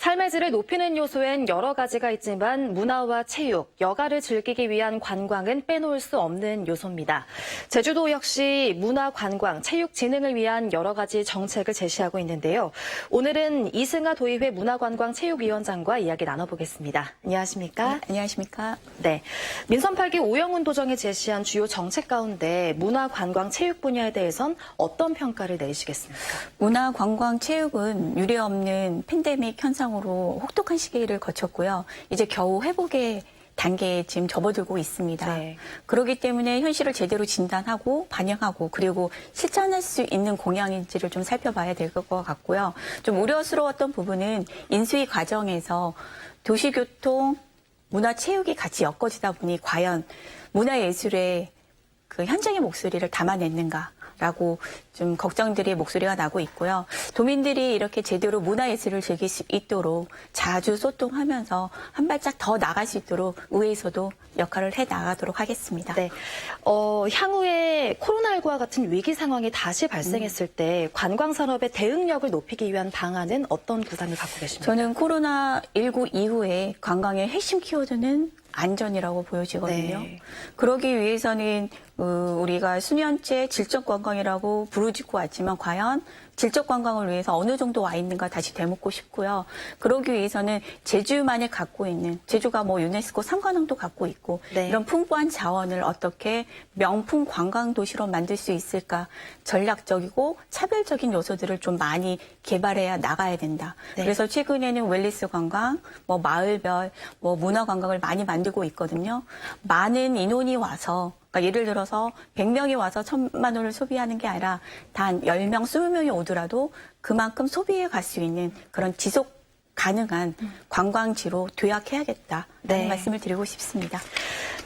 삶의 질을 높이는 요소엔 여러 가지가 있지만 문화와 체육, 여가를 즐기기 위한 관광은 빼놓을 수 없는 요소입니다. 제주도 역시 문화, 관광, 체육 진흥을 위한 여러 가지 정책을 제시하고 있는데요. 오늘은 이승하 도의회 문화관광체육위원장과 이야기 나눠보겠습니다. 안녕하십니까? 네, 안녕하십니까? 네. 민선 8기 오영훈 도정이 제시한 주요 정책 가운데 문화, 관광, 체육 분야에 대해선 어떤 평가를 내리시겠습니까? 문화, 관광, 체육은 유례없는 팬데믹 현상으로 혹독한 시기를 거쳤고요. 이제 겨우 회복의 단계에 지금 접어들고 있습니다. 네. 그렇기 때문에 현실을 제대로 진단하고 반영하고 그리고 실천할 수 있는 공약인지를 좀 살펴봐야 될 것 같고요. 좀 우려스러웠던 부분은 인수위 과정에서 도시교통, 문화체육이 같이 엮어지다 보니 과연 문화예술의 그 현장의 목소리를 담아냈는가라고 좀 걱정들이 목소리가 나고 있고요. 도민들이 이렇게 제대로 문화예술을 즐길 수 있도록 자주 소통하면서 한 발짝 더 나갈 수 있도록 의회에서도 역할을 해 나가도록 하겠습니다. 네. 향후에 코로나19와 같은 위기 상황이 다시 발생했을 때 관광산업의 대응력을 높이기 위한 방안은 어떤 구상을 갖고 계십니까? 저는 코로나19 이후에 관광의 핵심 키워드는 안전이라고 보여지거든요. 네. 그러기 위해서는 우리가 수년째 질적 관광이라고 부르짖고 왔지만 과연 질적 관광을 위해서 어느 정도 와 있는가 다시 되묻고 싶고요. 그러기 위해서는 제주만이 갖고 있는, 제주가 뭐 유네스코 3관왕도 갖고 있고 네. 이런 풍부한 자원을 어떻게 명품 관광 도시로 만들 수 있을까, 전략적이고 차별적인 요소들을 좀 많이 개발해야 나가야 된다. 네. 그래서 최근에는 웰니스 관광, 뭐 마을별, 뭐 문화 관광을 많이 만들고 있거든요. 많은 인원이 와서, 그러니까 예를 들어서 100명이 와서 1,000만 원을 소비하는 게 아니라 단 10명, 20명이 오더라도 그만큼 소비해 갈 수 있는 그런 지속 가능한 관광지로 도약해야겠다라는 네. 말씀을 드리고 싶습니다.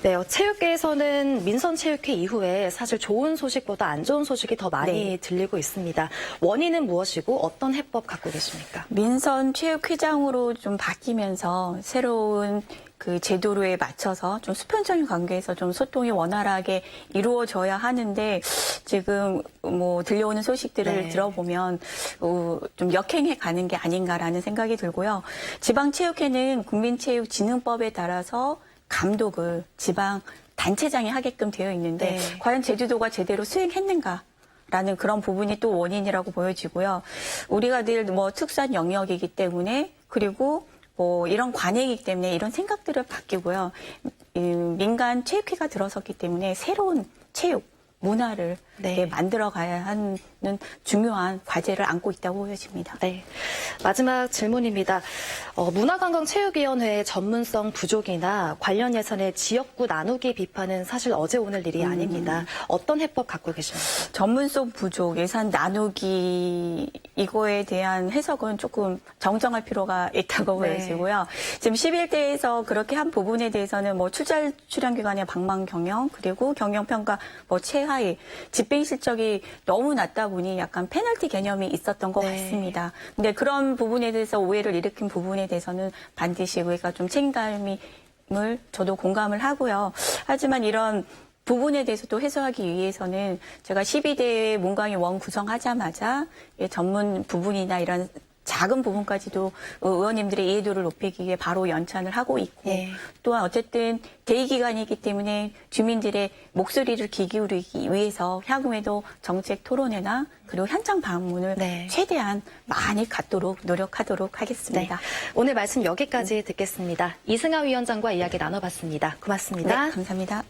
네, 체육계에서는 민선체육회 이후에 사실 좋은 소식보다 안 좋은 소식이 더 많이 네. 들리고 있습니다. 원인은 무엇이고 어떤 해법 갖고 계십니까? 민선체육회장으로 좀 바뀌면서 새로운 그 제도로에 맞춰서 좀 수평적인 관계에서 좀 소통이 원활하게 이루어져야 하는데 지금 뭐 들려오는 소식들을 네. 들어보면 좀 역행해 가는 게 아닌가라는 생각이 들고요. 지방체육회는 국민체육진흥법에 따라서 감독을 지방 단체장이 하게끔 되어 있는데 네. 과연 제주도가 제대로 수행했는가? 라는 그런 부분이 또 원인이라고 보여지고요. 우리가 늘 뭐 특수한 영역이기 때문에 그리고 뭐 이런 관행이기 때문에 이런 생각들을 바뀌고요. 민간 체육회가 들어섰기 때문에 새로운 체육, 문화를 네. 만들어 가야 하는 중요한 과제를 안고 있다고 보여집니다. 네. 마지막 질문입니다. 문화관광체육위원회의 전문성 부족이나 관련 예산의 지역구 나누기 비판은 사실 어제 오늘 일이 아닙니다. 어떤 해법 갖고 계십니까? 전문성 부족, 예산 나누기 이거에 대한 해석은 조금 정정할 필요가 있다고 네. 보여지고요. 지금 11대에서 그렇게 한 부분에 대해서는 뭐 출전기관의 방망 경영 그리고 경영평가 뭐 최하위 집행 실적이 너무 낮다 보니 약간 페널티 개념이 있었던 것 네. 같습니다. 근데 그런 부분에 대해서 오해를 일으킨 부분에 대해서는 반드시 우리가 좀 책임감을 저도 공감을 하고요. 하지만 이런 부분에 대해서 또 해소하기 위해서는 제가 12대 문광위 원 구성하자마자 전문 부분이나 이런 작은 부분까지도 의원님들의 이해도를 높이기 위해 바로 연찬을 하고 있고 네. 또한 어쨌든 대의기관이기 때문에 주민들의 목소리를 귀 기울이기 위해서 향후에도 정책 토론회나 그리고 현장 방문을 네. 최대한 많이 갖도록 노력하도록 하겠습니다. 네. 오늘 말씀 여기까지 듣겠습니다. 이승하 위원장과 이야기 나눠봤습니다. 고맙습니다. 네, 감사합니다.